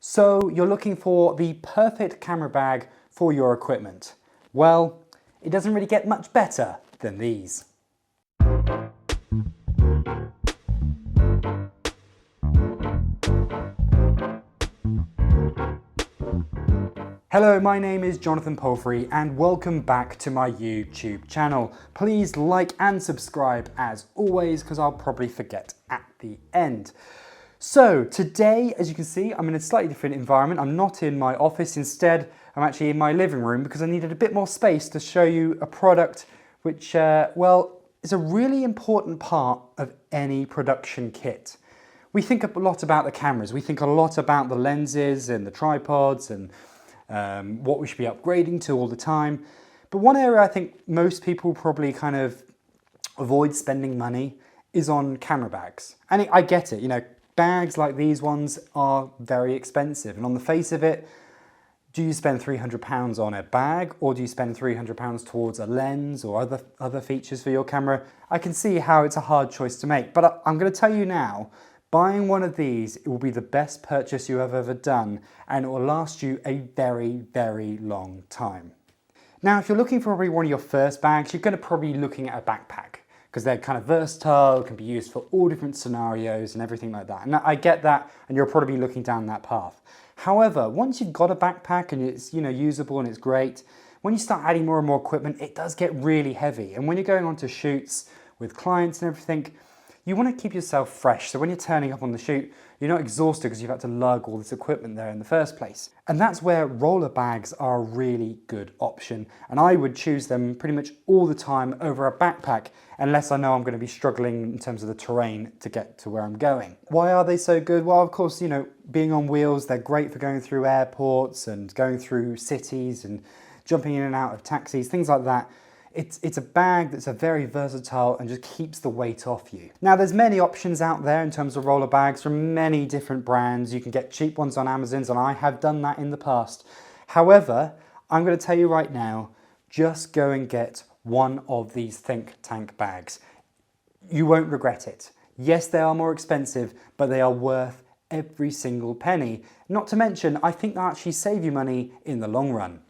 So you're looking for the perfect camera bag for your equipment. Well, it doesn't really get much better than these. Hello, my name is Jonathan Palfrey and welcome back to my YouTube channel. Please like and subscribe as always because I'll probably forget at the end. So today, as you can see, I'm in a slightly different environment. I'm not in my office. Instead, I'm actually in my living room because I needed a bit more space to show you a product which, well, is a really important part of any production kit. We think a lot about the cameras. We think a lot about the lenses and the tripods and what we should be upgrading to all the time. But one area I think most people probably kind of avoid spending money is on camera bags. And I get it, you know, bags like these ones are very expensive. And on the face of it, do you spend £300 on a bag or do you spend £300 towards a lens or other features for your camera? I can see how it's a hard choice to make, but I'm going to tell you now, buying one of these, it will be the best purchase you have ever done and it will last you a very, very long time. Now, if you're looking for probably one of your first bags, you're going to probably be looking at a backpack because they're kind of versatile, can be used for all different scenarios and everything like that. And I get that, and you'll probably be looking down that path. However, once you've got a backpack and it's, you know, usable and it's great, when you start adding more and more equipment, it does get really heavy. And when you're going on to shoots with clients and everything, you want to keep yourself fresh. So when you're turning up on the shoot, you're not exhausted because you've had to lug all this equipment there in the first place. And that's where roller bags are a really good option. And I would choose them pretty much all the time over a backpack, unless I know I'm going to be struggling in terms of the terrain to get to where I'm going. Why are they so good? Well, of course, you know, being on wheels, they're great for going through airports and going through cities and jumping in and out of taxis, things like that. It's a bag that's a very versatile and just keeps the weight off you. Now, there's many options out there in terms of roller bags from many different brands. You can get cheap ones on Amazon, and I have done that in the past. However, I'm going to tell you right now, just go and get one of these Thinktank bags. You won't regret it. Yes, they are more expensive, but they are worth every single penny. Not to mention, I think they'll actually save you money in the long run.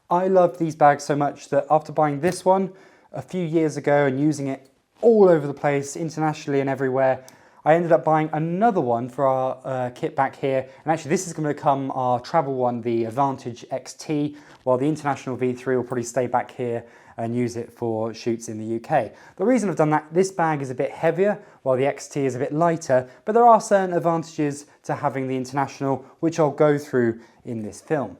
I love these bags so much that after buying this one a few years ago and using it all over the place, internationally and everywhere, I ended up buying another one for our kit back here. And actually this is going to become our travel one, the Advantage XT, while the International V3 will probably stay back here and use it for shoots in the UK. The reason I've done that, this bag is a bit heavier while the XT is a bit lighter, but there are certain advantages to having the International, which I'll go through in this film.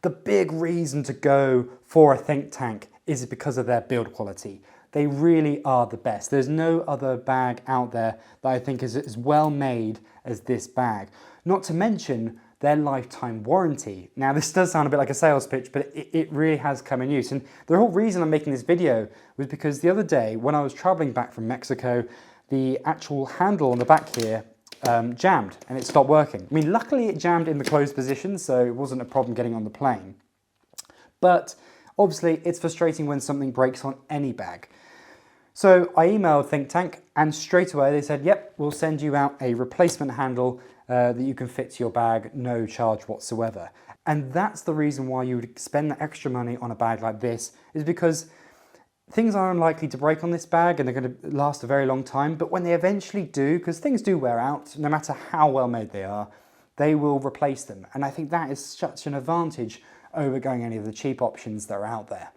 The big reason to go for a Thinktank is because of their build quality. They really are the best. There's no other bag out there that I think is as well made as this bag. Not to mention their lifetime warranty. Now, this does sound a bit like a sales pitch, but it really has come in use. And the whole reason I'm making this video was because the other day when I was traveling back from Mexico, the actual handle on the back here jammed and it stopped working. I mean, luckily it jammed in the closed position, so it wasn't a problem getting on the plane. But obviously it's frustrating when something breaks on any bag. So I emailed Thinktank and straight away they said, yep, we'll send you out a replacement handle that you can fit to your bag, no charge whatsoever. And that's the reason why you would spend the extra money on a bag like this, is because things are unlikely to break on this bag and they're going to last a very long time, but when they eventually do, because things do wear out, no matter how well made they are, they will replace them. And I think that is such an advantage over going any of the cheap options that are out there.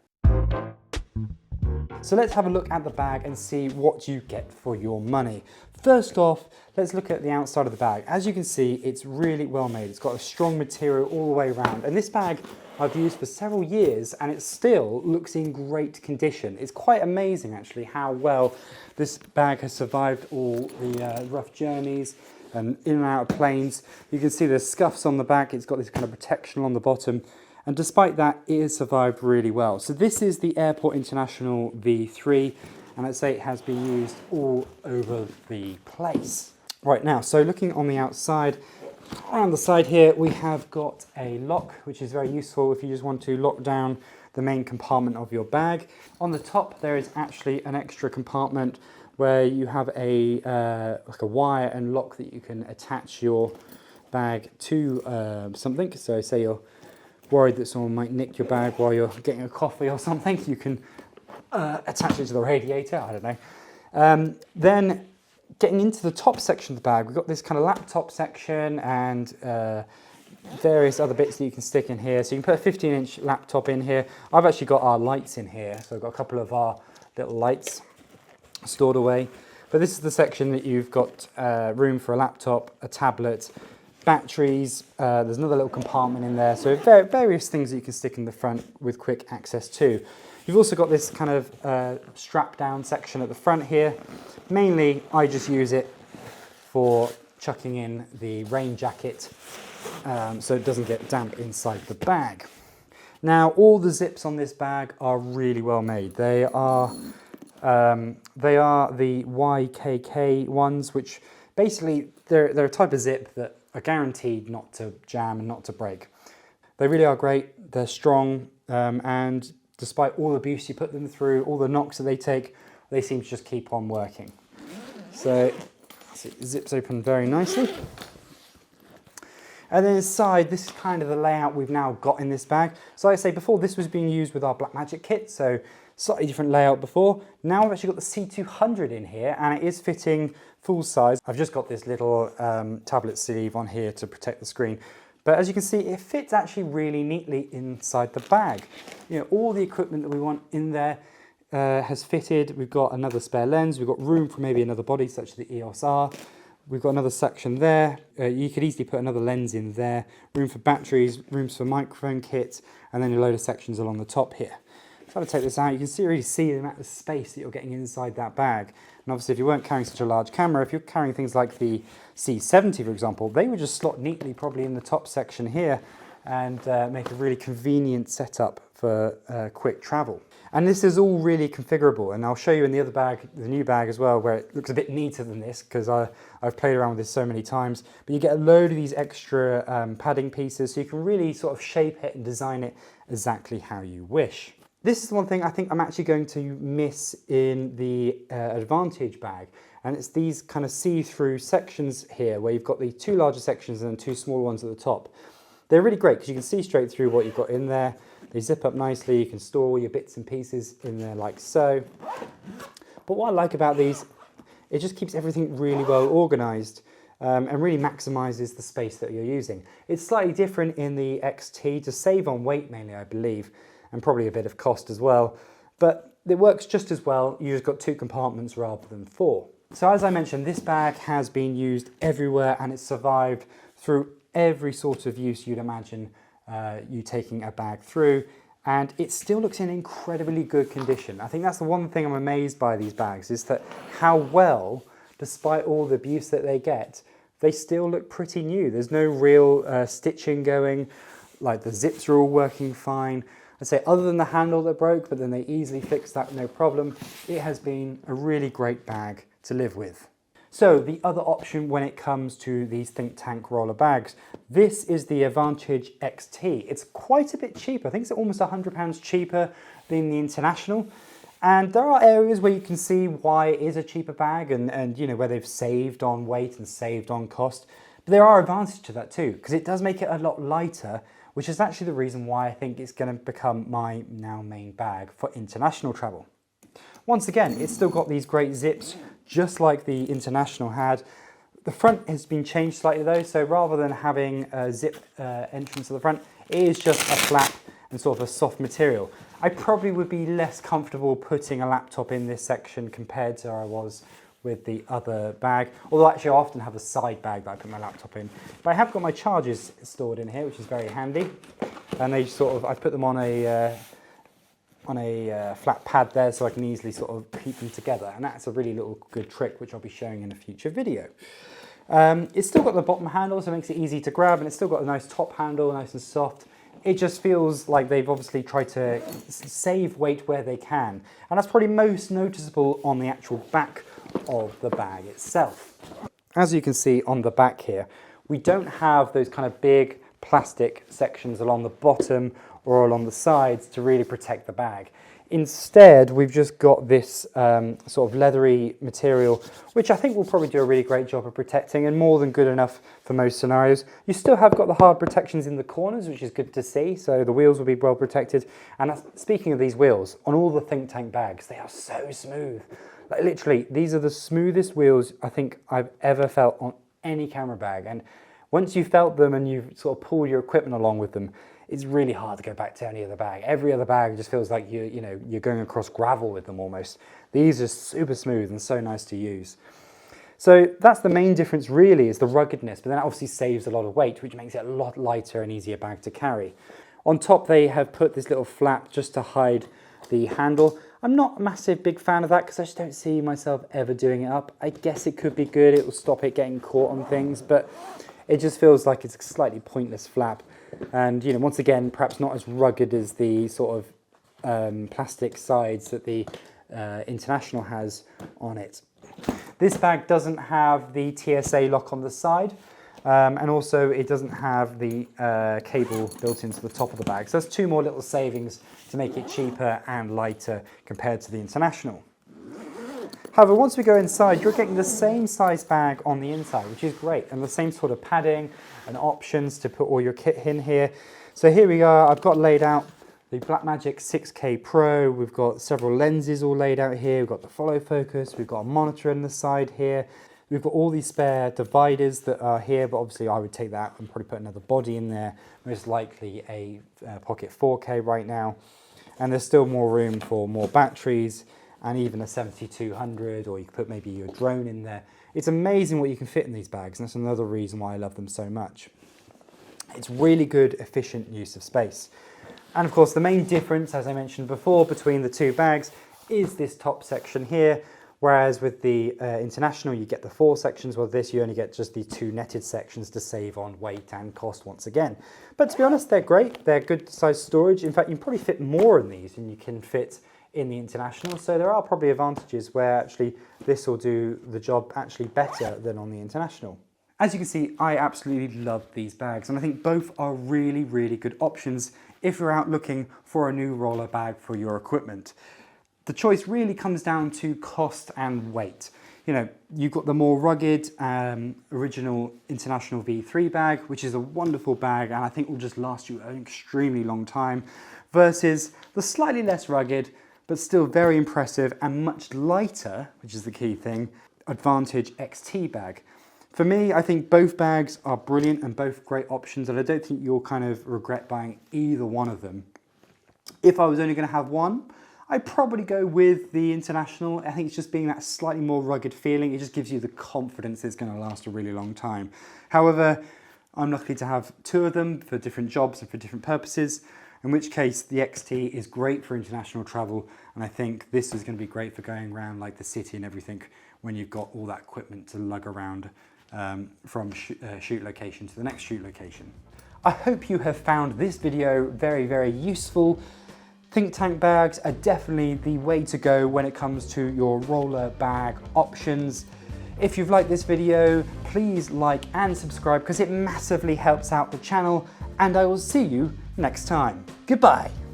So let's have a look at the bag and see what you get for your money. First off, let's look at the outside of the bag. As you can see, it's really well made. It's got a strong material all the way around. And this bag I've used for several years and it still looks in great condition. It's quite amazing actually how well this bag has survived all the rough journeys and in and out of planes. You can see there's scuffs on the back. It's got this kind of protection on the bottom. And despite that, it has survived really well. So this is the Airport International V3, and I'd say it has been used all over the place. Right now, so looking on the outside, around the side here, we have got a lock, which is very useful if you just want to lock down the main compartment of your bag. On the top, there is actually an extra compartment where you have a like a wire and lock that you can attach your bag to something. So say you're worried that someone might nick your bag while you're getting a coffee or something, you can attach it to the radiator, I don't know. Then getting into the top section of the bag, we've got this kind of laptop section and various other bits that you can stick in here. So you can put a 15-inch laptop in here. I've actually got our lights in here, so I've got a couple of our little lights stored away. But this is the section that you've got room for a laptop, a tablet, batteries. There's another little compartment in there, so various things that you can stick in the front with quick access to. You've also got this kind of strap down section at the front here. Mainly I just use it for chucking in the rain jacket so it doesn't get damp inside the bag. Now all the zips on this bag are really well made. They are the YKK ones, which basically they're a type of zip that are guaranteed not to jam and not to break. They really are great, they're strong, and despite all the abuse you put them through, all the knocks that they take, they seem to just keep on working. So it zips open very nicely. And then inside, this is kind of the layout we've now got in this bag. So like I say before, this was being used with our Blackmagic kit, so slightly different layout before. Now I've actually got the C200 in here, and it is fitting full size. I've just got this little tablet sleeve on here to protect the screen. But as you can see, it fits actually really neatly inside the bag. You know, all the equipment that we want in there has fitted. We've got another spare lens. We've got room for maybe another body, such as the EOS R. We've got another section there. You could easily put another lens in there. Room for batteries, rooms for microphone kits, and then a load of sections along the top here. Try to take this out, you can really see the amount of space that you're getting inside that bag. And obviously if you weren't carrying such a large camera, if you're carrying things like the C70 for example, they would just slot neatly probably in the top section here and make a really convenient setup for quick travel. And this is all really configurable, and I'll show you in the other bag, the new bag as well, where it looks a bit neater than this because I've played around with this so many times. But you get a load of these extra padding pieces, so you can really sort of shape it and design it exactly how you wish. This is one thing I think I'm actually going to miss in the Advantage bag, and it's these kind of see-through sections here where you've got the two larger sections and two smaller ones at the top. They're really great because you can see straight through what you've got in there. They zip up nicely, you can store all your bits and pieces in there like so. But what I like about these, it just keeps everything really well organised and really maximises the space that you're using. It's slightly different in the XT to save on weight mainly, I believe, and probably a bit of cost as well. But it works just as well, you just got two compartments rather than four. So as I mentioned, this bag has been used everywhere and it's survived through every sort of use you'd imagine you taking a bag through, and it still looks in incredibly good condition. I think that's the one thing I'm amazed by these bags, is that how well, despite all the abuse that they get, they still look pretty new. There's no real stitching going, like the zips are all working fine. I'd say other than the handle that broke, but then they easily fixed that no problem. It has been a really great bag to live with. So the other option when it comes to these Thinktank roller bags, this is the Advantage XT. It's quite a bit cheaper. I think it's almost £100 cheaper than the International. And there are areas where you can see why it is a cheaper bag and you know, where they've saved on weight and saved on cost. But there are advantages to that too, because it does make it a lot lighter, which is actually the reason why I think it's going to become my now main bag for international travel. Once again, it's still got these great zips, just like the International had. The front has been changed slightly though, so rather than having a zip entrance to the front, it is just a flap and sort of a soft material. I probably would be less comfortable putting a laptop in this section compared to I was with the other bag, although actually I often have a side bag that I put my laptop in. But I have got my chargers stored in here, which is very handy, and they sort of, I put them on a flat pad there so I can easily sort of keep them together, and that's a really little good trick which I'll be showing in a future video. It's still got the bottom handle, so it makes it easy to grab, and it's still got a nice top handle, nice and soft. It just feels like they've obviously tried to save weight where they can, and that's probably most noticeable on the actual back of the bag itself. As you can see on the back here, we don't have those kind of big plastic sections along the bottom or along the sides to really protect the bag. Instead, we've just got this sort of leathery material, which I think will probably do a really great job of protecting and more than good enough for most scenarios. You still have got the hard protections in the corners, which is good to see, so the wheels will be well protected. And speaking of these wheels, on all the Thinktank bags, they are so smooth. Like literally, these are the smoothest wheels I think I've ever felt on any camera bag. And once you've felt them and you've sort of pulled your equipment along with them, it's really hard to go back to any other bag. Every other bag just feels like you're going across gravel with them almost. These are super smooth and so nice to use. So that's the main difference really, is the ruggedness, but then that obviously saves a lot of weight, which makes it a lot lighter and easier bag to carry. On top they have put this little flap just to hide the handle. I'm not a massive big fan of that because I just don't see myself ever doing it up. I guess it could be good, it will stop it getting caught on things, but it just feels like it's a slightly pointless flap. And once again, perhaps not as rugged as the sort of plastic sides that the International has on it. This bag doesn't have the TSA lock on the side, and also it doesn't have the cable built into the top of the bag. So there's two more little savings to make it cheaper and lighter compared to the International. However, once we go inside, you're getting the same size bag on the inside, which is great, and the same sort of padding and options to put all your kit in here. So here we are, I've got laid out the Blackmagic 6K Pro, we've got several lenses all laid out here, we've got the follow focus, we've got a monitor on the side here, we've got all these spare dividers that are here, but obviously I would take that and probably put another body in there, most likely a Pocket 4K right now, and there's still more room for more batteries, and even a 7200, or you could put maybe your drone in there. It's amazing what you can fit in these bags, and that's another reason why I love them so much. It's really good, efficient use of space. And of course, the main difference, as I mentioned before, between the two bags is this top section here, whereas with the International, you get the 4 sections, while this you only get just the 2 netted sections to save on weight and cost once again. But to be honest, they're great. They're good size storage. In fact, you can probably fit more in these than you can fit in the International, so there are probably advantages where actually this will do the job actually better than on the International. As you can see, I absolutely love these bags, and I think both are really, really good options if you're out looking for a new roller bag for your equipment. The choice really comes down to cost and weight. You've got the more rugged original International V3 bag, which is a wonderful bag and I think will just last you an extremely long time, versus the slightly less rugged but still very impressive and much lighter, which is the key thing, Advantage XT bag. For me, I think both bags are brilliant and both great options, and I don't think you'll kind of regret buying either one of them. If I was only going to have one, I'd probably go with the International. I think it's just being that slightly more rugged feeling. It just gives you the confidence it's going to last a really long time. However, I'm lucky to have 2 of them for different jobs and for different purposes, in which case the XT is great for international travel, and I think this is going to be great for going around like the city and everything when you've got all that equipment to lug around from shoot location to the next shoot location. I hope you have found this video very, very useful. Thinktank bags are definitely the way to go when it comes to your roller bag options. If you've liked this video, please like and subscribe because it massively helps out the channel, and I will see you next time. Goodbye.